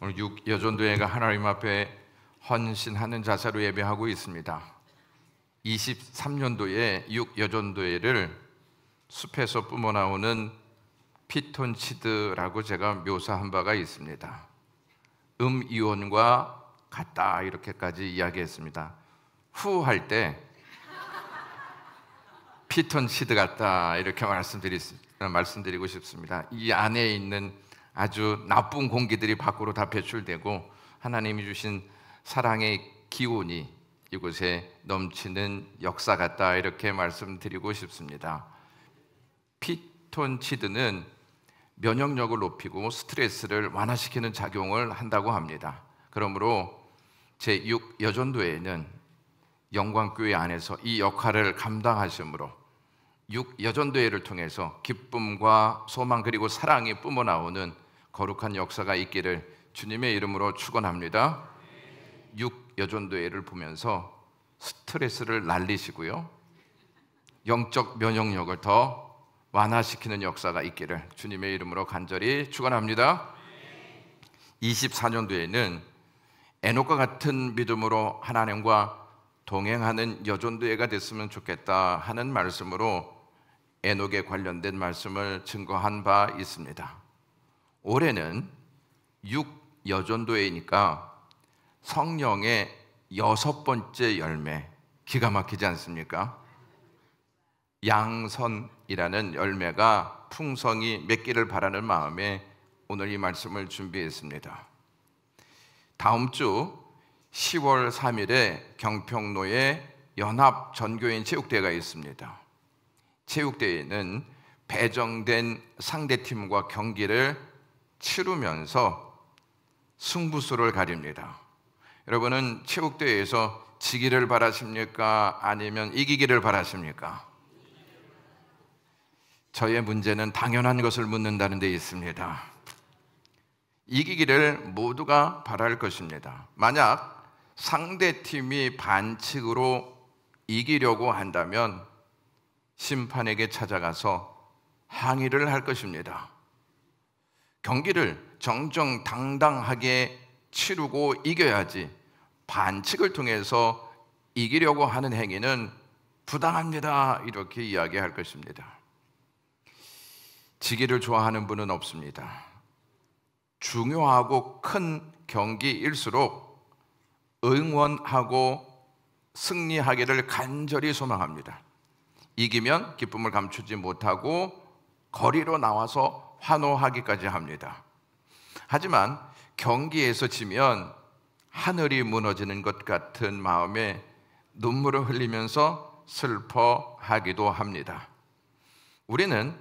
오늘 6여전도회가 하나님 앞에 헌신하는 자세로 예배하고 있습니다. 23년도에 6여전도회를 숲에서 뿜어나오는 피톤치드라고 제가 묘사한 바가 있습니다. 이온과 같다 이렇게까지 이야기했습니다. 후 할 때 피톤치드 같다 이렇게 말씀드리고 싶습니다. 이 안에 있는 아주 나쁜 공기들이 밖으로 다 배출되고 하나님이 주신 사랑의 기운이 이곳에 넘치는 역사 같다 이렇게 말씀드리고 싶습니다. 피톤치드는 면역력을 높이고 스트레스를 완화시키는 작용을 한다고 합니다. 그러므로 제6여전도회는 영광교회 안에서 이 역할을 감당하심으로 6여전도회를 통해서 기쁨과 소망 그리고 사랑이 뿜어나오는 거룩한 역사가 있기를 주님의 이름으로 축원합니다. 6여전도회를 보면서 스트레스를 날리시고요, 영적 면역력을 더 완화시키는 역사가 있기를 주님의 이름으로 간절히 축원합니다. 24년도에는 에녹과 같은 믿음으로 하나님과 동행하는 여전도회가 됐으면 좋겠다 하는 말씀으로 에녹에 관련된 말씀을 증거한 바 있습니다. 올해는 6여전도회니까 성령의 6번째 열매, 기가 막히지 않습니까? 양선이라는 열매가 풍성히 맺기를 바라는 마음에 오늘 이 말씀을 준비했습니다. 다음 주 10월 3일에 경평로에 연합 전교인 체육대회가 있습니다. 체육대회는 배정된 상대팀과 경기를 치르면서 승부수를 가립니다. 여러분은 체육대회에서 지기를 바라십니까? 아니면 이기기를 바라십니까? 저의 문제는 당연한 것을 묻는다는 데 있습니다. 이기기를 모두가 바랄 것입니다. 만약 상대팀이 반칙으로 이기려고 한다면 심판에게 찾아가서 항의를 할 것입니다. 경기를 정정당당하게 치르고 이겨야지 반칙을 통해서 이기려고 하는 행위는 부당합니다 이렇게 이야기할 것입니다. 지기를 좋아하는 분은 없습니다. 중요하고 큰 경기일수록 응원하고 승리하기를 간절히 소망합니다. 이기면 기쁨을 감추지 못하고 거리로 나와서 환호하기까지 합니다. 하지만 경기에서 지면 하늘이 무너지는 것 같은 마음에 눈물을 흘리면서 슬퍼하기도 합니다. 우리는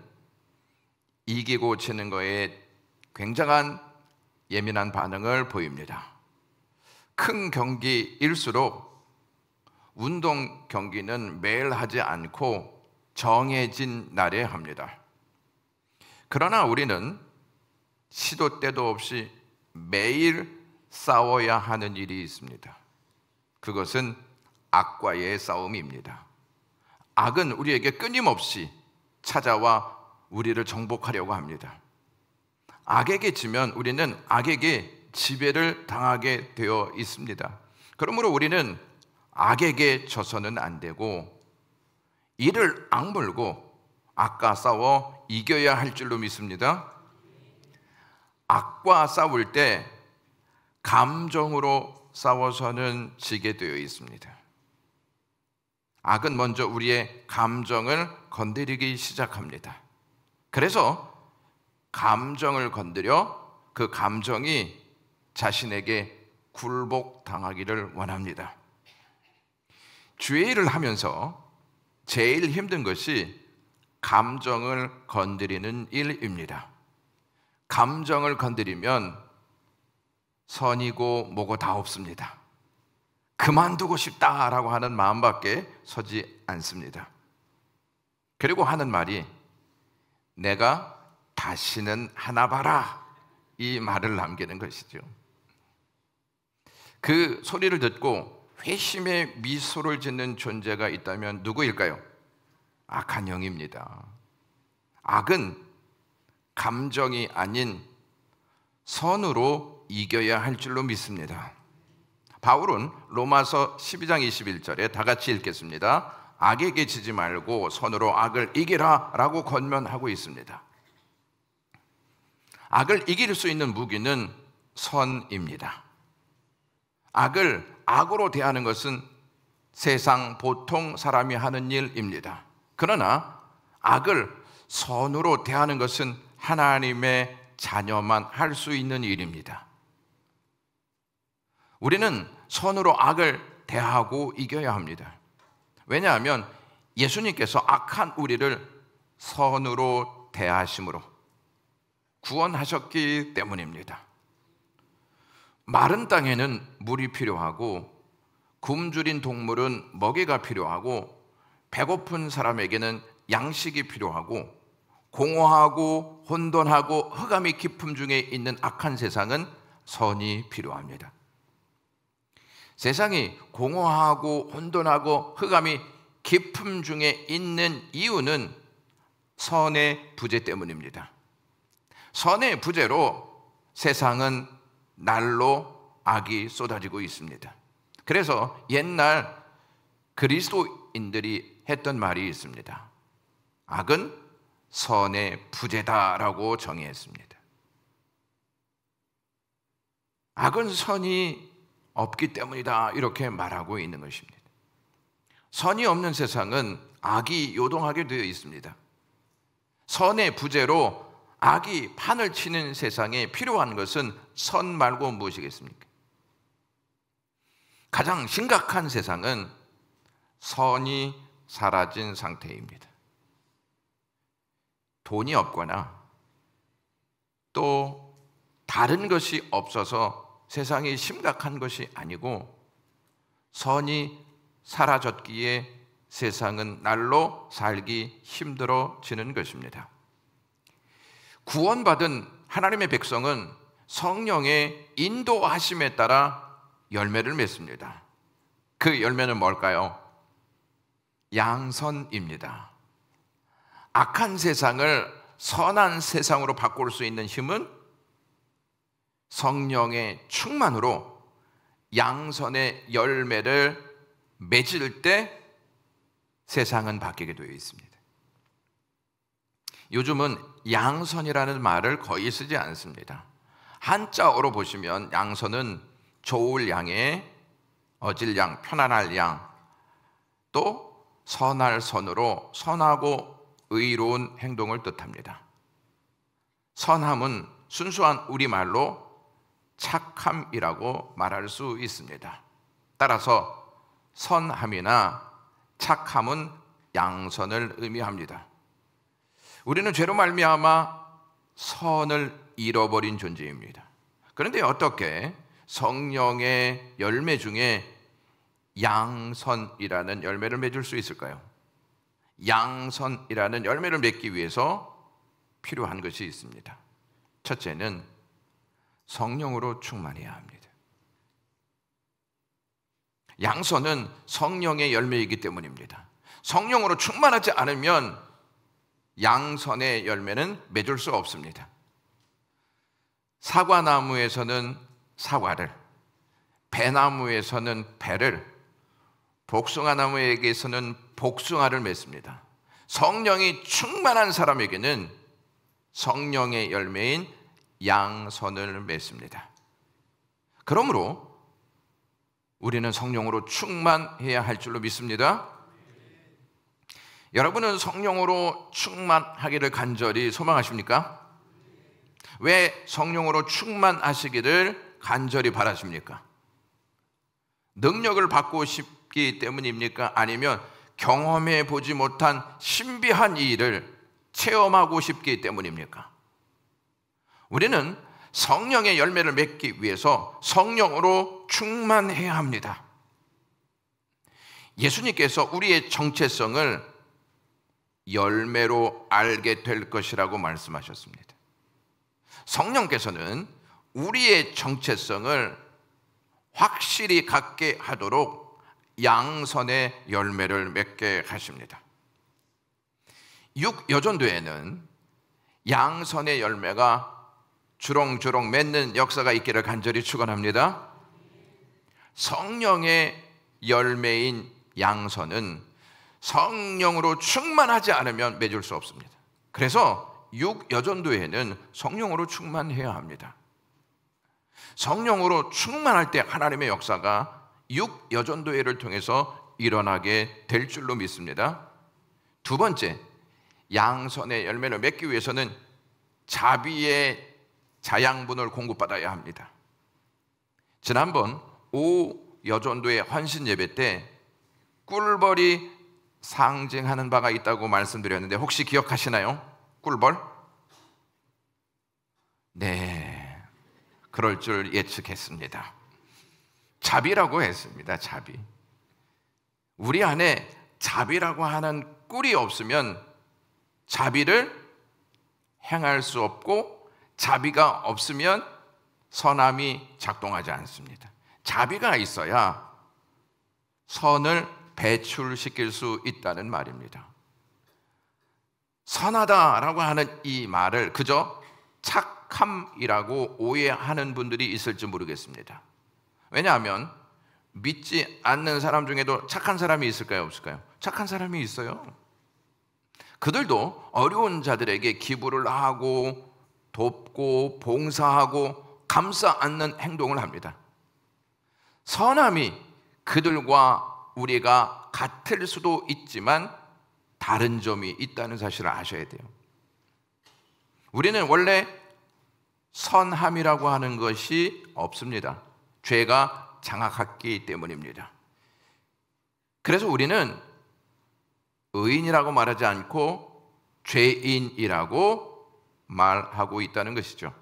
이기고 지는 거에 굉장한 예민한 반응을 보입니다. 큰 경기일수록 운동 경기는 매일 하지 않고 정해진 날에 합니다. 그러나 우리는 시도 때도 없이 매일 싸워야 하는 일이 있습니다. 그것은 악과의 싸움입니다. 악은 우리에게 끊임없이 찾아와 우리를 정복하려고 합니다. 악에게 지면 우리는 악에게 지배를 당하게 되어 있습니다. 그러므로 우리는 악에게 져서는 안 되고 이를 악물고 악과 싸워 이겨야 할 줄로 믿습니다. 악과 싸울 때 감정으로 싸워서는 지게 되어 있습니다. 악은 먼저 우리의 감정을 건드리기 시작합니다. 그래서 감정을 건드려 그 감정이 자신에게 굴복당하기를 원합니다. 죄를 하면서 제일 힘든 것이 감정을 건드리는 일입니다. 감정을 건드리면 선이고 뭐고 다 없습니다. 그만두고 싶다라고 하는 마음밖에 서지 않습니다. 그리고 하는 말이 내가 다시는 하나 봐라 이 말을 남기는 것이죠. 그 소리를 듣고 회심의 미소를 짓는 존재가 있다면 누구일까요? 악한 영입니다. 악은 감정이 아닌 선으로 이겨야 할 줄로 믿습니다. 바울은 로마서 12장 21절에 다 같이 읽겠습니다. 악에게 지지 말고 선으로 악을 이기라 라고 권면하고 있습니다. 악을 이길 수 있는 무기는 선입니다. 악을 악으로 대하는 것은 세상 보통 사람이 하는 일입니다. 그러나 악을 선으로 대하는 것은 하나님의 자녀만 할 수 있는 일입니다. 우리는 선으로 악을 대하고 이겨야 합니다. 왜냐하면 예수님께서 악한 우리를 선으로 대하심으로 구원하셨기 때문입니다. 마른 땅에는 물이 필요하고 굶주린 동물은 먹이가 필요하고 배고픈 사람에게는 양식이 필요하고 공허하고 혼돈하고 흑암이 깊음 중에 있는 악한 세상은 선이 필요합니다. 세상이 공허하고 혼돈하고 흑암이 깊음 중에 있는 이유는 선의 부재 때문입니다. 선의 부재로 세상은 날로 악이 쏟아지고 있습니다. 그래서 옛날 그리스도인들이 했던 말이 있습니다. 악은 선의 부재다라고 정의했습니다. 악은 선이 없기 때문이다 이렇게 말하고 있는 것입니다. 선이 없는 세상은 악이 요동하게 되어 있습니다. 선의 부재로 악이 판을 치는 세상에 필요한 것은 선 말고 무엇이겠습니까? 가장 심각한 세상은 선이 사라진 상태입니다. 돈이 없거나 또 다른 것이 없어서 세상이 심각한 것이 아니고 선이 사라졌기에 세상은 날로 살기 힘들어지는 것입니다. 구원받은 하나님의 백성은 성령의 인도하심에 따라 열매를 맺습니다. 그 열매는 뭘까요? 양선입니다. 악한 세상을 선한 세상으로 바꿀 수 있는 힘은 성령의 충만으로 양선의 열매를 맺을 때 세상은 바뀌게 되어 있습니다. 요즘은 양선이라는 말을 거의 쓰지 않습니다. 한자어로 보시면 양선은 좋을 양에 어질 양, 편안할 양, 또 선할 선으로 선하고 의로운 행동을 뜻합니다. 선함은 순수한 우리말로 착함이라고 말할 수 있습니다. 따라서 선함이나 착함은 양선을 의미합니다. 우리는 죄로 말미암아 선을 잃어버린 존재입니다. 그런데 어떻게 성령의 열매 중에 양선이라는 열매를 맺을 수 있을까요? 양선이라는 열매를 맺기 위해서 필요한 것이 있습니다. 첫째는 성령으로 충만해야 합니다. 양선은 성령의 열매이기 때문입니다. 성령으로 충만하지 않으면 양선의 열매는 맺을 수 없습니다. 사과나무에서는 사과를, 배나무에서는 배를, 복숭아나무에게서는 복숭아를 맺습니다. 성령이 충만한 사람에게는 성령의 열매인 양선을 맺습니다. 그러므로 우리는 성령으로 충만해야 할 줄로 믿습니다. 여러분은 성령으로 충만하기를 간절히 소망하십니까? 왜 성령으로 충만하시기를 간절히 바라십니까? 능력을 받고 싶기 때문입니까? 아니면 경험해 보지 못한 신비한 일을 체험하고 싶기 때문입니까? 우리는 성령의 열매를 맺기 위해서 성령으로 충만해야 합니다. 예수님께서 우리의 정체성을 열매로 알게 될 것이라고 말씀하셨습니다. 성령께서는 우리의 정체성을 확실히 갖게 하도록 양선의 열매를 맺게 하십니다. 육여전도에는 양선의 열매가 주렁주렁 맺는 역사가 있기를 간절히 축원합니다. 성령의 열매인 양선은 성령으로 충만하지 않으면 맺을 수 없습니다. 그래서 육여전도회는 성령으로 충만해야 합니다. 성령으로 충만할 때 하나님의 역사가 육여전도회를 통해서 일어나게 될 줄로 믿습니다. 두 번째, 양선의 열매를 맺기 위해서는 자비의 자양분을 공급받아야 합니다. 지난번 오여전도회 환신 예배 때 꿀벌이 상징하는 바가 있다고 말씀드렸는데 혹시 기억하시나요? 꿀벌? 네, 그럴 줄 예측했습니다. 자비라고 했습니다. 자비. 우리 안에 자비라고 하는 꿀이 없으면 자비를 행할 수 없고, 자비가 없으면 선함이 작동하지 않습니다. 자비가 있어야 선을 배출시킬 수 있다는 말입니다. 선하다라고 하는 이 말을 그저 착함이라고 오해하는 분들이 있을지 모르겠습니다. 왜냐하면 믿지 않는 사람 중에도 착한 사람이 있을까요? 없을까요? 착한 사람이 있어요. 그들도 어려운 자들에게 기부를 하고 돕고 봉사하고 감싸 안는 행동을 합니다. 선함이 그들과 우리가 같을 수도 있지만 다른 점이 있다는 사실을 아셔야 돼요. 우리는 원래 선함이라고 하는 것이 없습니다. 죄가 장악했기 때문입니다. 그래서 우리는 의인이라고 말하지 않고 죄인이라고 말하고 있다는 것이죠.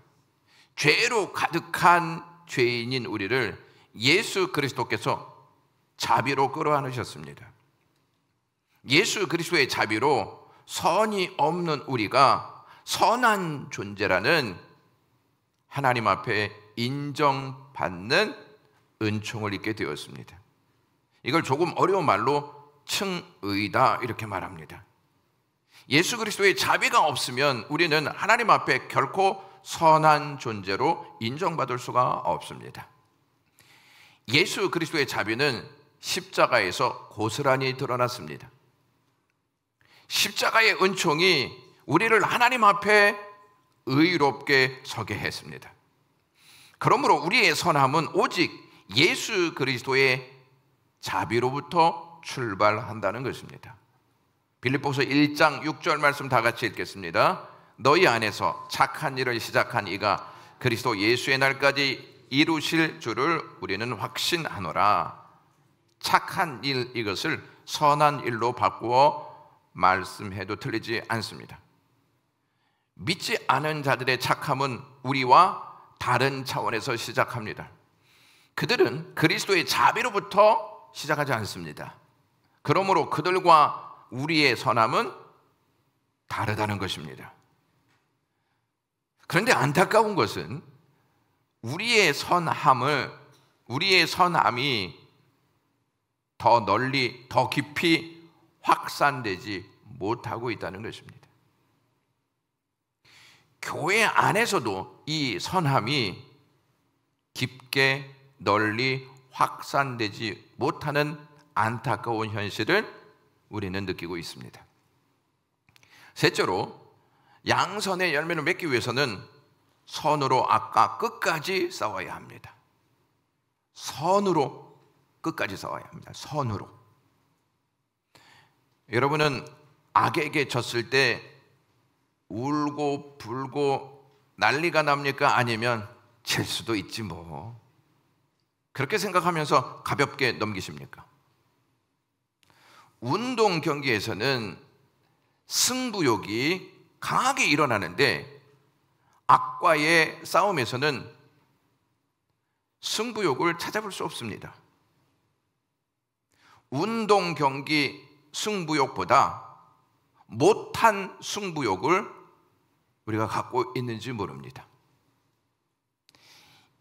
죄로 가득한 죄인인 우리를 예수 그리스도께서 자비로 끌어안으셨습니다. 예수 그리스도의 자비로 선이 없는 우리가 선한 존재라는 하나님 앞에 인정받는 은총을 입게 되었습니다. 이걸 조금 어려운 말로 칭의다 이렇게 말합니다. 예수 그리스도의 자비가 없으면 우리는 하나님 앞에 결코 선한 존재로 인정받을 수가 없습니다. 예수 그리스도의 자비는 십자가에서 고스란히 드러났습니다. 십자가의 은총이 우리를 하나님 앞에 의롭게 서게 했습니다. 그러므로 우리의 선함은 오직 예수 그리스도의 자비로부터 출발한다는 것입니다. 빌립보서 1장 6절 말씀 다 같이 읽겠습니다. 너희 안에서 착한 일을 시작한 이가 그리스도 예수의 날까지 이루실 줄을 우리는 확신하노라. 착한 일, 이것을 선한 일로 바꾸어 말씀해도 틀리지 않습니다. 믿지 않은 자들의 착함은 우리와 다른 차원에서 시작합니다. 그들은 그리스도의 자비로부터 시작하지 않습니다. 그러므로 그들과 우리의 선함은 다르다는 것입니다. 그런데 안타까운 것은 우리의 선함이 더 널리, 더 깊이 확산되지 못하고 있다는 것입니다. 교회 안에서도 이 선함이 깊게 널리 확산되지 못하는 안타까운 현실을 우리는 느끼고 있습니다. 셋째로, 양선의 열매를 맺기 위해서는 선으로 아까 끝까지 싸워야 합니다. 선으로 끝까지 싸워야 합니다. 선으로. 여러분은 악에게 졌을 때 울고 불고 난리가 납니까? 아니면 질 수도 있지 뭐, 그렇게 생각하면서 가볍게 넘기십니까? 운동 경기에서는 승부욕이 강하게 일어나는데 악과의 싸움에서는 승부욕을 찾아볼 수 없습니다. 운동 경기 승부욕보다 못한 승부욕을 우리가 갖고 있는지 모릅니다.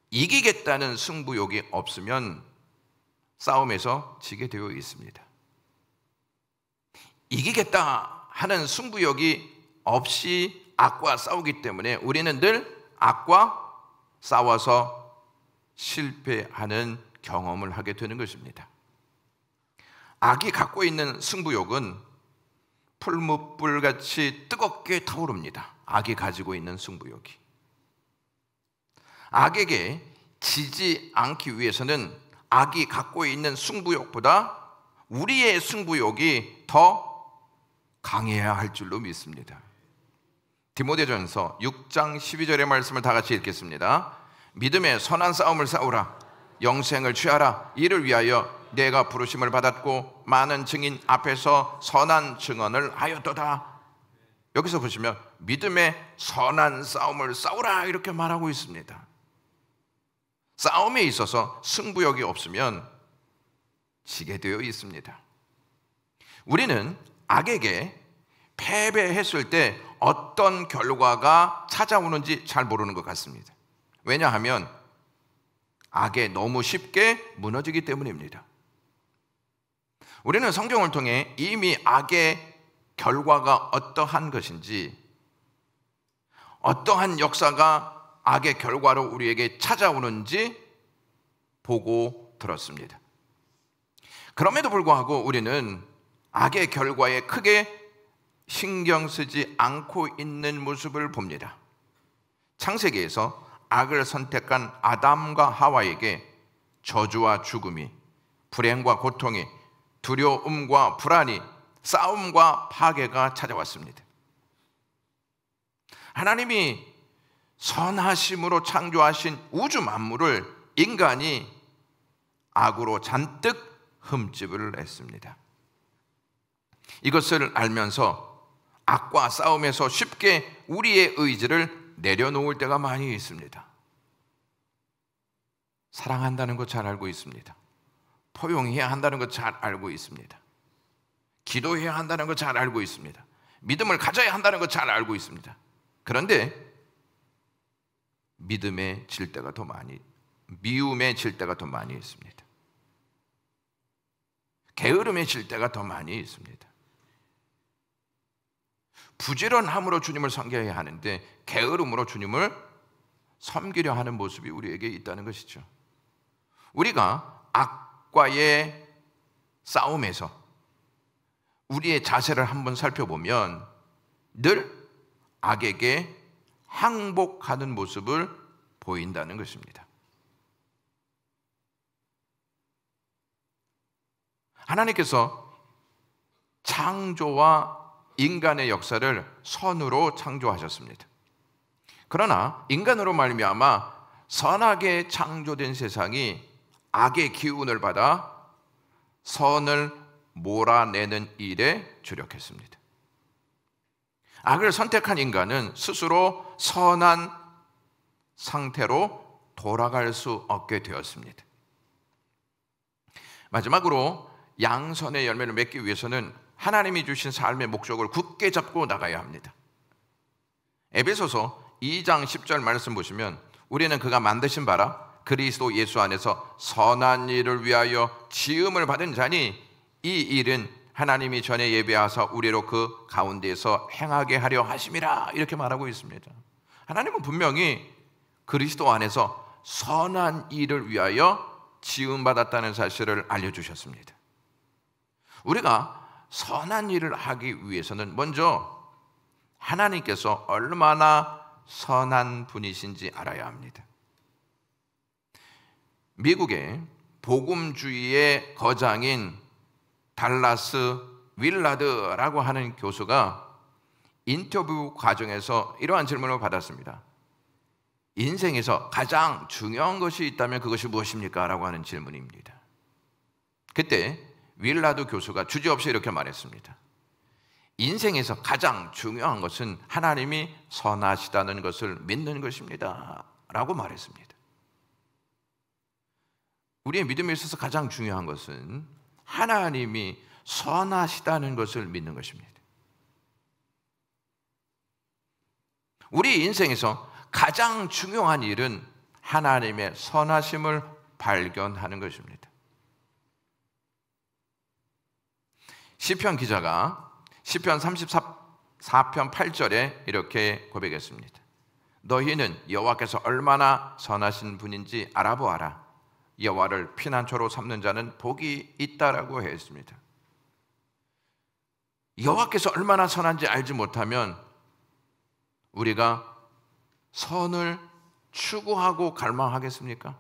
이기겠다는 승부욕이 없으면 싸움에서 지게 되어 있습니다. 이기겠다 하는 승부욕이 없이 악과 싸우기 때문에 우리는 늘 악과 싸워서 실패하는 경험을 하게 되는 것입니다. 악이 갖고 있는 승부욕은 풀무불같이 뜨겁게 타오릅니다. 악이 가지고 있는 승부욕이. 악에게 지지 않기 위해서는 악이 갖고 있는 승부욕보다 우리의 승부욕이 더 강해야 할 줄로 믿습니다. 디모데전서 6장 12절의 말씀을 다 같이 읽겠습니다. 믿음의 선한 싸움을 싸우라. 영생을 취하라. 이를 위하여 내가 부르심을 받았고 많은 증인 앞에서 선한 증언을 하였도다. 여기서 보시면 믿음의 선한 싸움을 싸우라 이렇게 말하고 있습니다. 싸움에 있어서 승부욕이 없으면 지게 되어 있습니다. 우리는 악에게 패배했을 때 어떤 결과가 찾아오는지 잘 모르는 것 같습니다. 왜냐하면 악에 너무 쉽게 무너지기 때문입니다. 우리는 성경을 통해 이미 악의 결과가 어떠한 것인지, 어떠한 역사가 악의 결과로 우리에게 찾아오는지 보고 들었습니다. 그럼에도 불구하고 우리는 악의 결과에 크게 신경 쓰지 않고 있는 모습을 봅니다. 창세기에서 악을 선택한 아담과 하와에게 저주와 죽음이, 불행과 고통이, 두려움과 불안이, 싸움과 파괴가 찾아왔습니다. 하나님이 선하심으로 창조하신 우주 만물을 인간이 악으로 잔뜩 흠집을 했습니다. 이것을 알면서 악과 싸움에서 쉽게 우리의 의지를 내려놓을 때가 많이 있습니다. 사랑한다는 것 잘 알고 있습니다. 포용해야 한다는 것 잘 알고 있습니다. 기도해야 한다는 것 잘 알고 있습니다. 믿음을 가져야 한다는 것 잘 알고 있습니다. 그런데 미움에 질 때가 더 많이 있습니다. 게으름에 질 때가 더 많이 있습니다. 부지런함으로 주님을 섬겨야 하는데 게으름으로 주님을 섬기려 하는 모습이 우리에게 있다는 것이죠. 우리가 악과의 싸움에서 우리의 자세를 한번 살펴보면 늘 악에게 항복하는 모습을 보인다는 것입니다. 하나님께서 창조와 인간의 역사를 선으로 창조하셨습니다. 그러나 인간으로 말미암아 선하게 창조된 세상이 악의 기운을 받아 선을 몰아내는 일에 주력했습니다. 악을 선택한 인간은 스스로 선한 상태로 돌아갈 수 없게 되었습니다. 마지막으로 양선의 열매를 맺기 위해서는 하나님이 주신 삶의 목적을 굳게 잡고 나가야 합니다. 에베소서 2장 10절 말씀 보시면 우리는 그가 만드신 바라 그리스도 예수 안에서 선한 일을 위하여 지음을 받은 자니 이 일은 하나님이 전에 예비하사 우리로 그 가운데에서 행하게 하려 하심이라 이렇게 말하고 있습니다. 하나님은 분명히 그리스도 안에서 선한 일을 위하여 지음받았다는 사실을 알려주셨습니다. 우리가 선한 일을 하기 위해서는 먼저 하나님께서 얼마나 선한 분이신지 알아야 합니다. 미국의 복음주의의 거장인 달라스 윌라드라고 하는 교수가 인터뷰 과정에서 이러한 질문을 받았습니다. 인생에서 가장 중요한 것이 있다면 그것이 무엇입니까? 라고 하는 질문입니다. 그때 윌라드 교수가 주저없이 이렇게 말했습니다. 인생에서 가장 중요한 것은 하나님이 선하시다는 것을 믿는 것입니다 라고 말했습니다. 우리의 믿음에 있어서 가장 중요한 것은 하나님이 선하시다는 것을 믿는 것입니다. 우리 인생에서 가장 중요한 일은 하나님의 선하심을 발견하는 것입니다. 시편 기자가 시편 34편 8절에 이렇게 고백했습니다. 너희는 여호와께서 얼마나 선하신 분인지 알아보아라. 여호와를 피난처로 삼는 자는 복이 있다라고 했습니다. 여호와께서 얼마나 선한지 알지 못하면 우리가 선을 추구하고 갈망하겠습니까?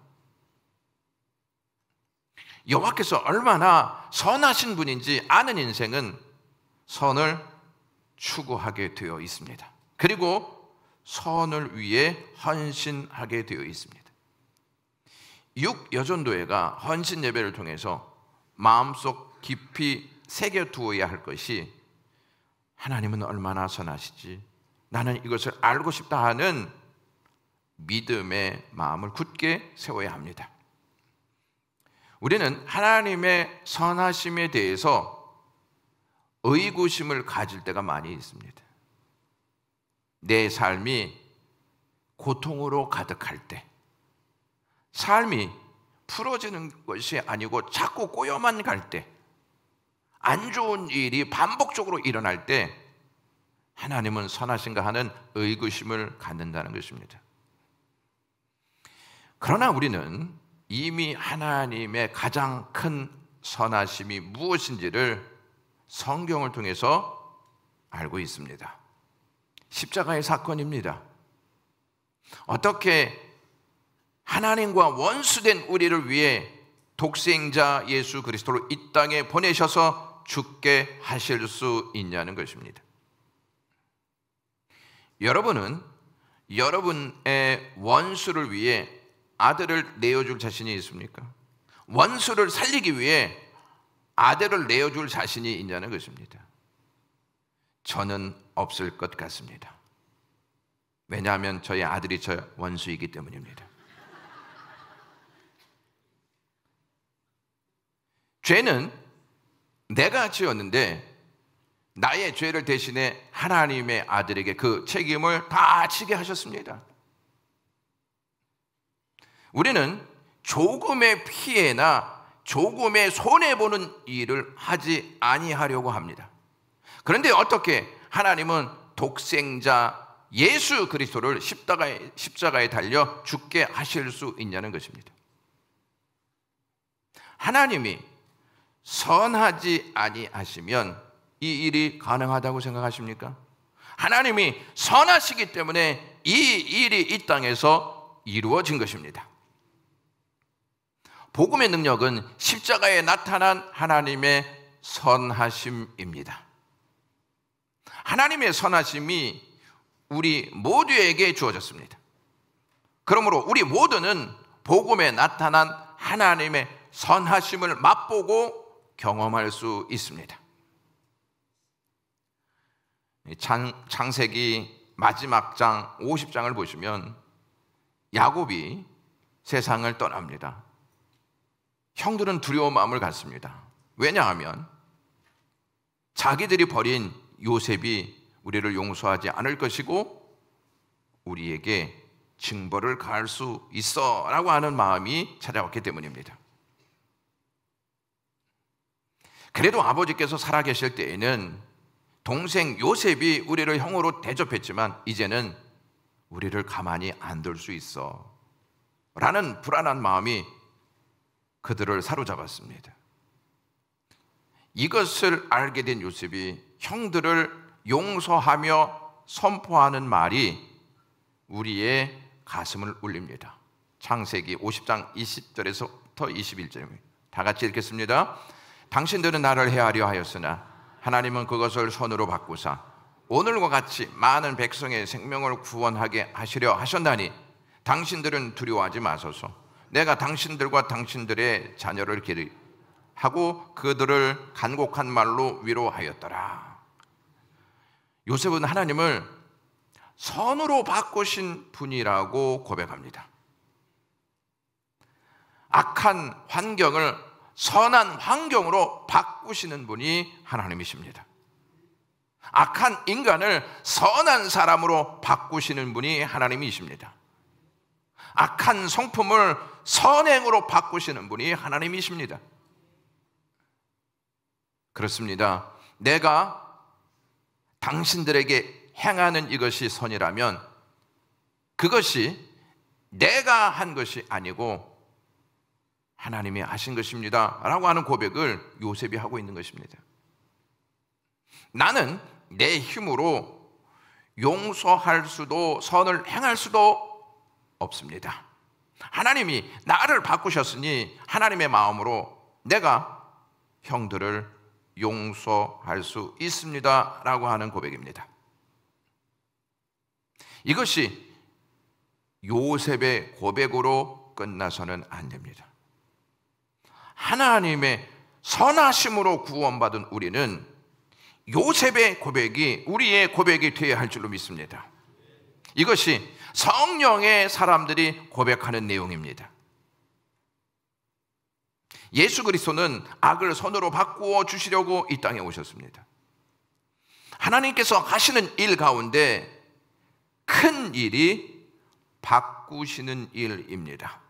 여호와께서 얼마나 선하신 분인지 아는 인생은 선을 추구하게 되어 있습니다. 그리고 선을 위해 헌신하게 되어 있습니다. 육여전도회가 헌신 예배를 통해서 마음속 깊이 새겨두어야 할 것이 하나님은 얼마나 선하시지, 나는 이것을 알고 싶다 하는 믿음의 마음을 굳게 세워야 합니다. 우리는 하나님의 선하심에 대해서 의구심을 가질 때가 많이 있습니다. 내 삶이 고통으로 가득할 때, 삶이 풀어지는 것이 아니고 자꾸 꼬여만 갈 때, 안 좋은 일이 반복적으로 일어날 때 하나님은 선하신가 하는 의구심을 갖는다는 것입니다. 그러나 우리는 이미 하나님의 가장 큰 선하심이 무엇인지를 성경을 통해서 알고 있습니다. 십자가의 사건입니다. 어떻게 하나님과 원수된 우리를 위해 독생자 예수 그리스도를 이 땅에 보내셔서 죽게 하실 수 있냐는 것입니다. 여러분은 여러분의 원수를 위해 아들을 내어줄 자신이 있습니까? 원수를 살리기 위해 아들을 내어줄 자신이 있냐는 것입니다. 저는 없을 것 같습니다. 왜냐하면 저희 아들이 저 원수이기 때문입니다. 죄는 내가 지었는데 나의 죄를 대신해 하나님의 아들에게 그 책임을 다 지게 하셨습니다. 우리는 조금의 피해나 조금의 손해보는 일을 하지 아니하려고 합니다. 그런데 어떻게 하나님은 독생자 예수 그리스도를 십자가에 달려 죽게 하실 수 있냐는 것입니다. 하나님이 선하지 아니하시면 이 일이 가능하다고 생각하십니까? 하나님이 선하시기 때문에 이 일이 이 땅에서 이루어진 것입니다. 복음의 능력은 십자가에 나타난 하나님의 선하심입니다. 하나님의 선하심이 우리 모두에게 주어졌습니다. 그러므로 우리 모두는 복음에 나타난 하나님의 선하심을 맛보고 경험할 수 있습니다. 창세기 마지막 장 50장을 보시면 야곱이 세상을 떠납니다. 형들은 두려운 마음을 갖습니다. 왜냐하면 자기들이 버린 요셉이 우리를 용서하지 않을 것이고 우리에게 징벌을 가할 수 있어 라고 하는 마음이 찾아왔기 때문입니다. 그래도 아버지께서 살아계실 때에는 동생 요셉이 우리를 형으로 대접했지만 이제는 우리를 가만히 안 둘 수 있어 라는 불안한 마음이 그들을 사로잡았습니다. 이것을 알게 된 요셉이 형들을 용서하며 선포하는 말이 우리의 가슴을 울립니다. 창세기 50장 20절에서부터 21절입니다. 다 같이 읽겠습니다. 당신들은 나를 해하려 하였으나 하나님은 그것을 선으로 바꾸사 오늘과 같이 많은 백성의 생명을 구원하게 하시려 하셨나니 당신들은 두려워하지 마소서. 내가 당신들과 당신들의 자녀를 하고 그들을 간곡한 말로 위로하였더라. 요셉은 하나님을 선으로 바꾸신 분이라고 고백합니다. 악한 환경을 선한 환경으로 바꾸시는 분이 하나님이십니다. 악한 인간을 선한 사람으로 바꾸시는 분이 하나님이십니다. 악한 성품을 선행으로 바꾸시는 분이 하나님이십니다. 그렇습니다. 내가 당신들에게 행하는 이것이 선이라면 그것이 내가 한 것이 아니고 하나님이 하신 것입니다 라고 하는 고백을 요셉이 하고 있는 것입니다. 나는 내 힘으로 용서할 수도 선을 행할 수도 없습니다. 하나님이 나를 바꾸셨으니 하나님의 마음으로 내가 형들을 용서할 수 있습니다 라고 하는 고백입니다. 이것이 요셉의 고백으로 끝나서는 안 됩니다. 하나님의 선하심으로 구원받은 우리는 요셉의 고백이 우리의 고백이 되어야 할 줄로 믿습니다. 이것이 성령의 사람들이 고백하는 내용입니다. 예수 그리스도는 악을 선으로 바꾸어 주시려고 이 땅에 오셨습니다. 하나님께서 하시는 일 가운데 큰 일이 바꾸시는 일입니다.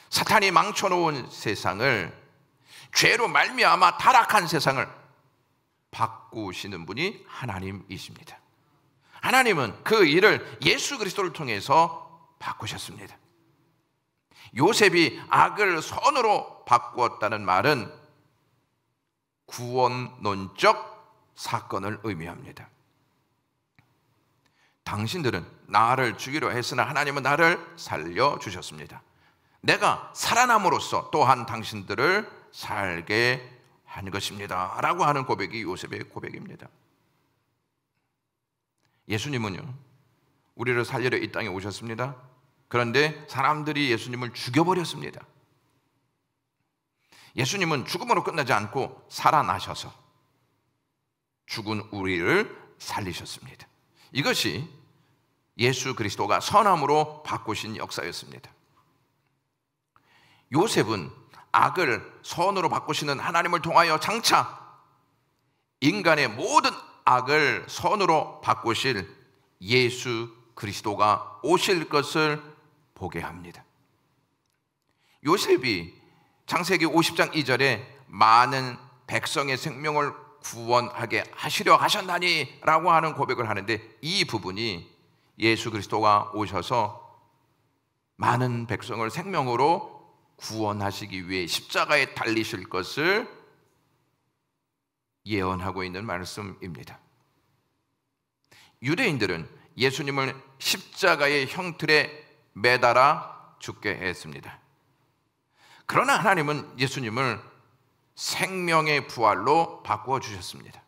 사탄이 망쳐놓은 세상을, 죄로 말미암아 타락한 세상을 바꾸시는 분이 하나님이십니다. 하나님은 그 일을 예수 그리스도를 통해서 바꾸셨습니다. 요셉이 악을 선으로 바꾸었다는 말은 구원론적 사건을 의미합니다. 당신들은 나를 죽이려 했으나 하나님은 나를 살려주셨습니다. 내가 살아남으로써 또한 당신들을 살게 한 것입니다 라고 하는 고백이 요셉의 고백입니다. 예수님은요, 우리를 살리려 이 땅에 오셨습니다. 그런데 사람들이 예수님을 죽여버렸습니다. 예수님은 죽음으로 끝나지 않고 살아나셔서 죽은 우리를 살리셨습니다. 이것이 예수 그리스도가 선함으로 바꾸신 역사였습니다. 요셉은 악을 선으로 바꾸시는 하나님을 통하여 장차 인간의 모든 악을 선으로 바꾸실 예수 그리스도가 오실 것을 보게 합니다. 요셉이 창세기 50장 2절에 많은 백성의 생명을 구원하게 하시려 하셨나니 라고 하는 고백을 하는데, 이 부분이 예수 그리스도가 오셔서 많은 백성을 생명으로 구원하시기 위해 십자가에 달리실 것을 예언하고 있는 말씀입니다. 유대인들은 예수님을 십자가의 형틀에 매달아 죽게 했습니다. 그러나 하나님은 예수님을 생명의 부활로 바꾸어 주셨습니다.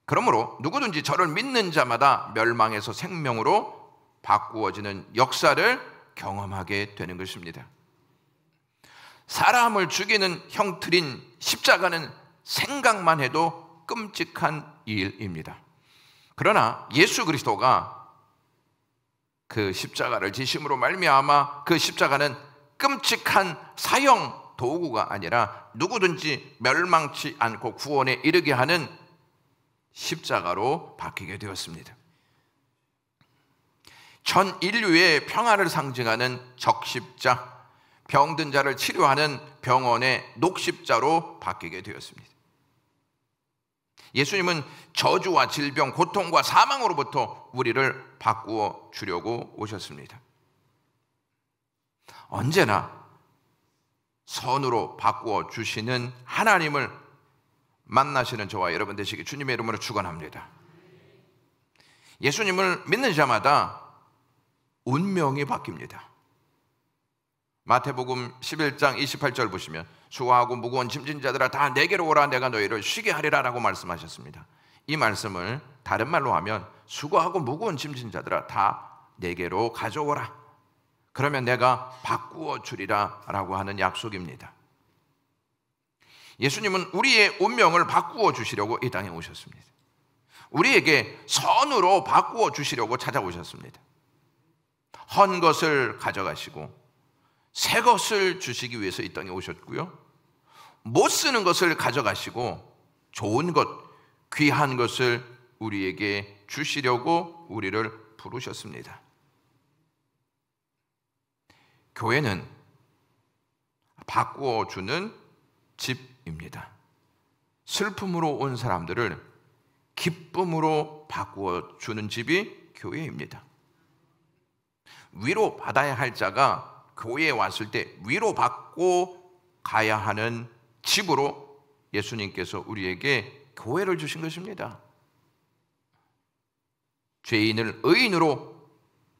그러므로 누구든지 저를 믿는 자마다 멸망에서 생명으로 바꾸어지는 역사를 경험하게 되는 것입니다. 사람을 죽이는 형틀인 십자가는 생각만 해도 끔찍한 일입니다. 그러나 예수 그리스도가 그 십자가를 지심으로 말미암아 그 십자가는 끔찍한 사형 도구가 아니라 누구든지 멸망치 않고 구원에 이르게 하는 십자가로 바뀌게 되었습니다. 전 인류의 평화를 상징하는 적십자, 병든 자를 치료하는 병원의 녹십자로 바뀌게 되었습니다. 예수님은 저주와 질병, 고통과 사망으로부터 우리를 바꾸어 주려고 오셨습니다. 언제나 선으로 바꾸어 주시는 하나님을 만나시는 저와 여러분 되시기 주님의 이름으로 축원합니다. 예수님을 믿는 자마다 운명이 바뀝니다. 마태복음 11장 28절 보시면 수고하고 무거운 짐진 자들아 다 내게로 오라 내가 너희를 쉬게 하리라 라고 말씀하셨습니다. 이 말씀을 다른 말로 하면 수고하고 무거운 짐진 자들아 다 내게로 가져오라, 그러면 내가 바꾸어 주리라 라고 하는 약속입니다. 예수님은 우리의 운명을 바꾸어 주시려고 이 땅에 오셨습니다. 우리에게 선으로 바꾸어 주시려고 찾아오셨습니다. 헌 것을 가져가시고 새 것을 주시기 위해서 이 땅에 오셨고요, 못 쓰는 것을 가져가시고 좋은 것, 귀한 것을 우리에게 주시려고 우리를 부르셨습니다. 교회는 바꾸어 주는 집입니다. 슬픔으로 온 사람들을 기쁨으로 바꾸어 주는 집이 교회입니다. 위로받아야 할 자가 교회에 왔을 때 위로받고 가야 하는 집으로 예수님께서 우리에게 교회를 주신 것입니다. 죄인을 의인으로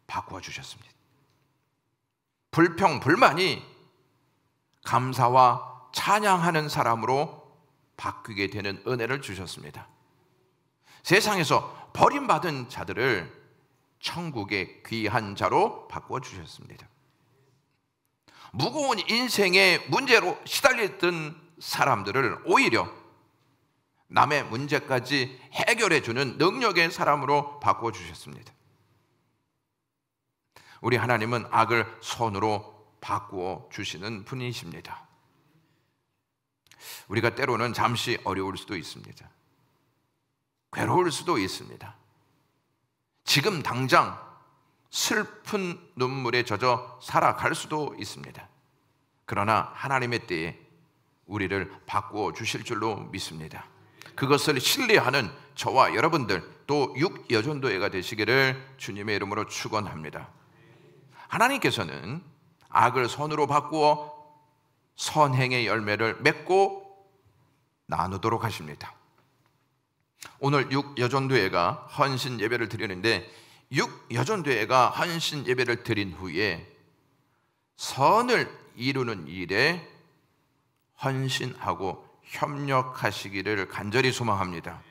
바꾸어 주셨습니다. 불평, 불만이 감사와 찬양하는 사람으로 바뀌게 되는 은혜를 주셨습니다. 세상에서 버림받은 자들을 천국의 귀한 자로 바꾸어 주셨습니다. 무거운 인생의 문제로 시달리던 사람들을 오히려 남의 문제까지 해결해 주는 능력의 사람으로 바꾸어 주셨습니다. 우리 하나님은 악을 선으로 바꾸어 주시는 분이십니다. 우리가 때로는 잠시 어려울 수도 있습니다. 괴로울 수도 있습니다. 지금 당장 슬픈 눈물에 젖어 살아갈 수도 있습니다. 그러나 하나님의 때에 우리를 바꾸어 주실 줄로 믿습니다. 그것을 신뢰하는 저와 여러분들, 또 육여전도회가 되시기를 주님의 이름으로 축원합니다. 하나님께서는 악을 선으로 바꾸어 선행의 열매를 맺고 나누도록 하십니다. 오늘 육여전도회가 헌신 예배를 드리는데, 육여전도회가 헌신 예배를 드린 후에 선을 이루는 일에 헌신하고 협력하시기를 간절히 소망합니다.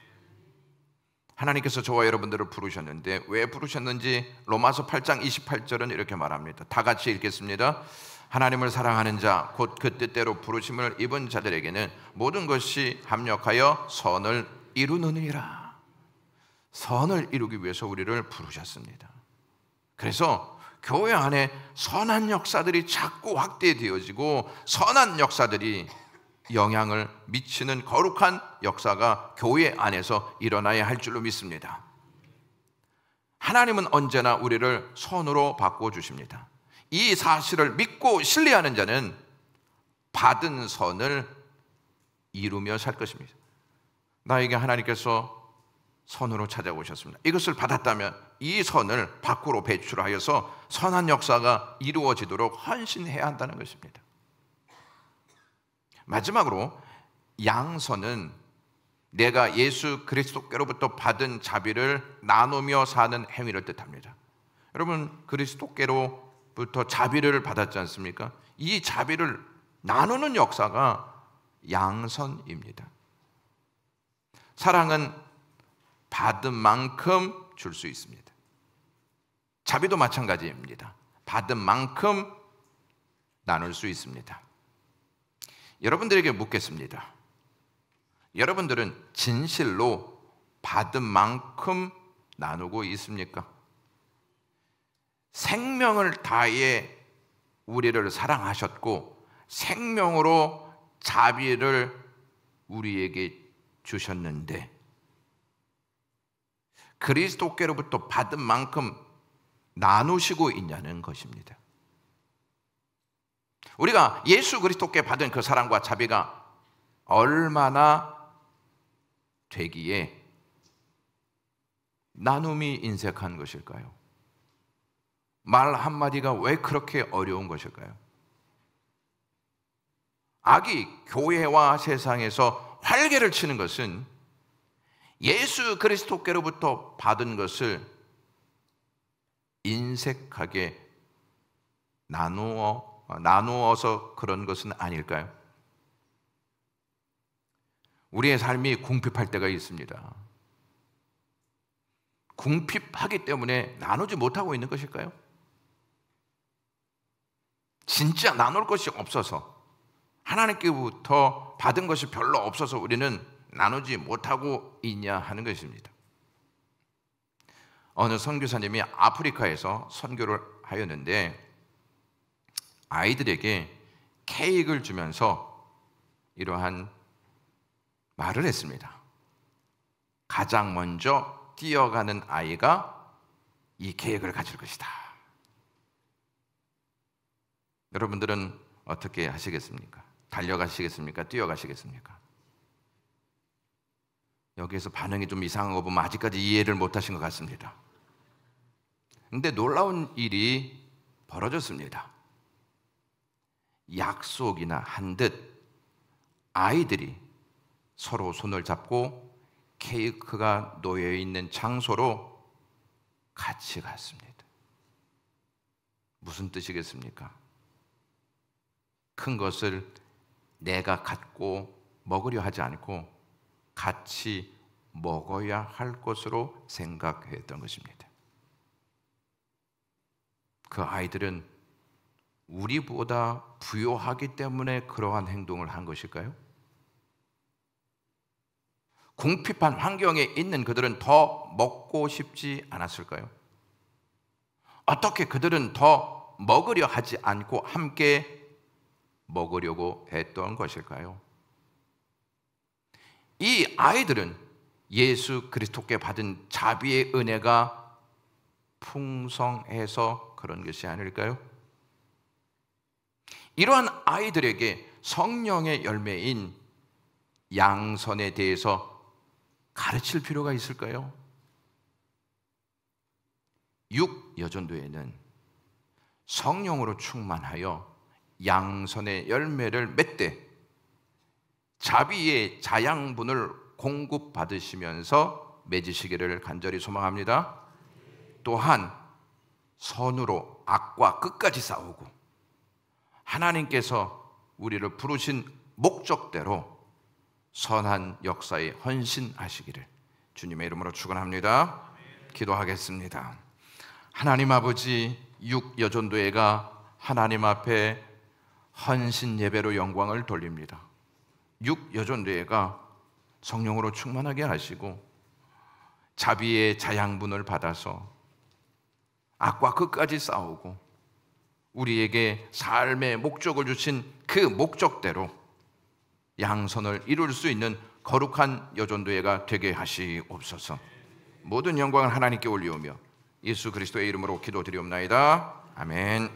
하나님께서 저와 여러분들을 부르셨는데 왜 부르셨는지 로마서 8장 28절은 이렇게 말합니다. 다 같이 읽겠습니다. 하나님을 사랑하는 자 곧 그 뜻대로 부르심을 입은 자들에게는 모든 것이 합력하여 선을 이루느니라. 선을 이루기 위해서 우리를 부르셨습니다. 그래서 교회 안에 선한 역사들이 자꾸 확대되어지고 선한 역사들이 영향을 미치는 거룩한 역사가 교회 안에서 일어나야 할 줄로 믿습니다. 하나님은 언제나 우리를 선으로 바꾸어 주십니다. 이 사실을 믿고 신뢰하는 자는 받은 선을 이루며 살 것입니다. 나에게 하나님께서 선으로 찾아오셨습니다. 이것을 받았다면 이 선을 밖으로 배출하여서 선한 역사가 이루어지도록 헌신해야 한다는 것입니다. 마지막으로 양선은 내가 예수 그리스도께로부터 받은 자비를 나누며 사는 행위를 뜻합니다. 여러분, 그리스도께로부터 자비를 받았지 않습니까? 이 자비를 나누는 역사가 양선입니다. 사랑은 받은 만큼 줄 수 있습니다. 자비도 마찬가지입니다. 받은 만큼 나눌 수 있습니다. 여러분들에게 묻겠습니다. 여러분들은 진실로 받은 만큼 나누고 있습니까? 생명을 다해 우리를 사랑하셨고 생명으로 자비를 우리에게 주셨는데 그리스도께로부터 받은 만큼 나누시고 있냐는 것입니다. 우리가 예수 그리스도께 받은 그 사랑과 자비가 얼마나 되기에 나눔이 인색한 것일까요? 말 한마디가 왜 그렇게 어려운 것일까요? 악이 교회와 세상에서 활개를 치는 것은 예수 그리스도께로부터 받은 것을 인색하게 나누어서 그런 것은 아닐까요? 우리의 삶이 궁핍할 때가 있습니다. 궁핍하기 때문에 나누지 못하고 있는 것일까요? 진짜 나눌 것이 없어서, 하나님께부터 받은 것이 별로 없어서 우리는 나누지 못하고 있냐 하는 것입니다. 어느 선교사님이 아프리카에서 선교를 하였는데 아이들에게 케이크를 주면서 이러한 말을 했습니다. 가장 먼저 뛰어가는 아이가 이 케이크를 가질 것이다. 여러분들은 어떻게 하시겠습니까? 달려가시겠습니까? 뛰어가시겠습니까? 여기에서 반응이 좀 이상한 거 보면 아직까지 이해를 못 하신 것 같습니다. 근데 놀라운 일이 벌어졌습니다. 약속이나 한 듯 아이들이 서로 손을 잡고 케이크가 놓여 있는 장소로 같이 갔습니다. 무슨 뜻이겠습니까? 큰 것을 내가 갖고 먹으려 하지 않고 같이 먹어야 할 것으로 생각했던 것입니다. 그 아이들은 우리보다 부유하기 때문에 그러한 행동을 한 것일까요? 궁핍한 환경에 있는 그들은 더 먹고 싶지 않았을까요? 어떻게 그들은 더 먹으려 하지 않고 함께 먹으려고 했던 것일까요? 이 아이들은 예수 그리스도께 받은 자비의 은혜가 풍성해서 그런 것이 아닐까요? 이러한 아이들에게 성령의 열매인 양선에 대해서 가르칠 필요가 있을까요? 6여전도에는 성령으로 충만하여 양선의 열매를 맺되 자비의 자양분을 공급받으시면서 맺으시기를 간절히 소망합니다. 또한 선으로 악과 끝까지 싸우고 하나님께서 우리를 부르신 목적대로 선한 역사에 헌신하시기를 주님의 이름으로 축원합니다. 기도하겠습니다. 하나님 아버지, 6여전도회가 하나님 앞에 헌신 예배로 영광을 돌립니다. 6여전도회가 성령으로 충만하게 하시고 자비의 자양분을 받아서 악과 끝까지 싸우고 우리에게 삶의 목적을 주신 그 목적대로 양선을 이룰 수 있는 거룩한 여전도회가 되게 하시옵소서. 모든 영광을 하나님께 올리오며 예수 그리스도의 이름으로 기도드리옵나이다. 아멘.